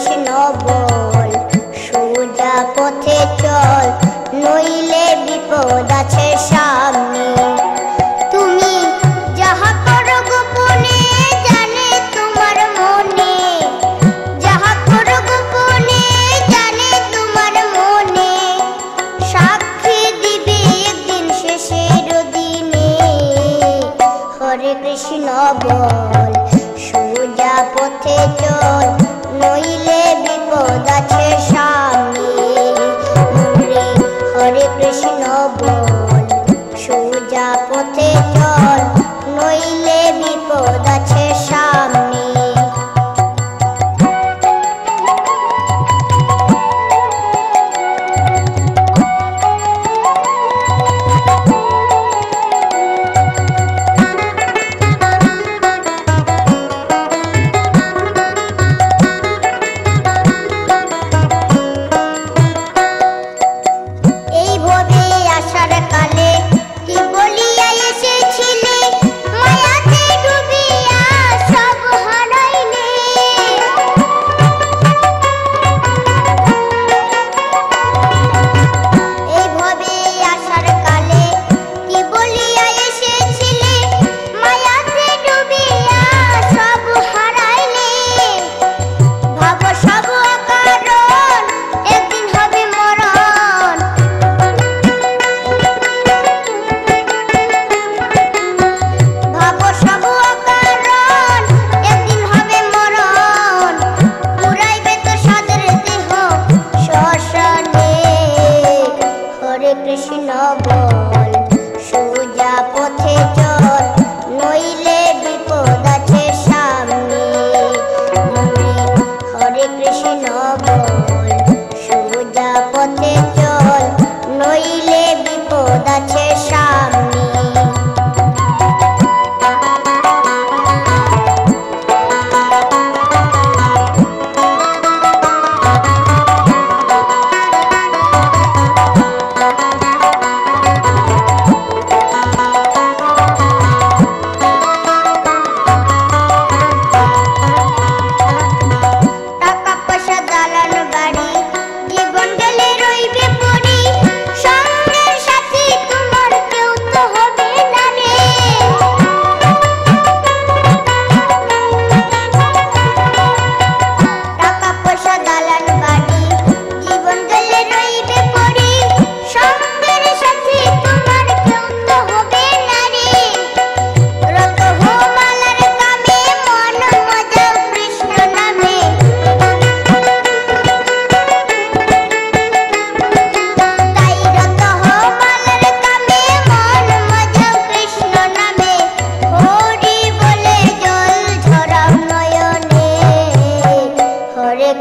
কৃষ্ণ বল, সোজা পথে চল, নইলে বিপদ আছে সামনে। তুমি যাহা করো গোপনে জানে তোমার মনে, যাহা করো গোপনে জানে তোমার মনে, সাক্ষী দিবে একদিন শেষের দিনে। হরে কৃষ্ণ বল, সোজা পথে চল, নইলে বিপদ আছে সামনে। হরে কৃষ্ণ বল, সোজা পথে চল, নইলে বিপদ আছে সামনে। কৃষ্ণ বল, সোজা পথে চল, নইলে বিপদ আছে সামনে। হরে কৃষ্ণ বল, সোজা পথে চল, নইলে বিপদ আছে সামনে।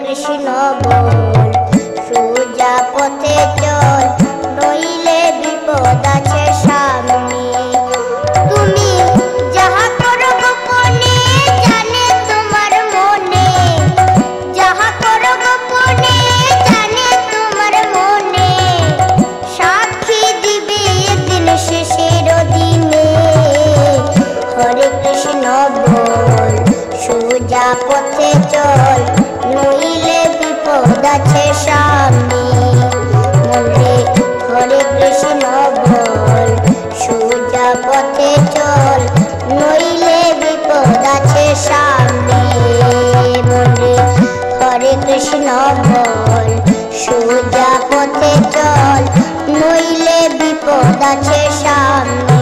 কৃষ্ণ বল, সোজা পথে চল, নইলে বিপদ আছে সামনে। তুমি যাহা করো গোপনে জানে তোমার মনে, যাহা করো গোপনে জানে তোমার মনে, সাক্ষী দিবে একদিন শেষের দিনে। হরে কৃষ্ণ বল, সোজা পথে চল, নইলে বিপদ আছে সামনে। হরে কৃষ্ণ বল, সোজা পথে চল, নইলে বিপদ আছে সামনে। হরে কৃষ্ণ বল, সোজা পথে চল, নইলে বিপদ আছে সামনে।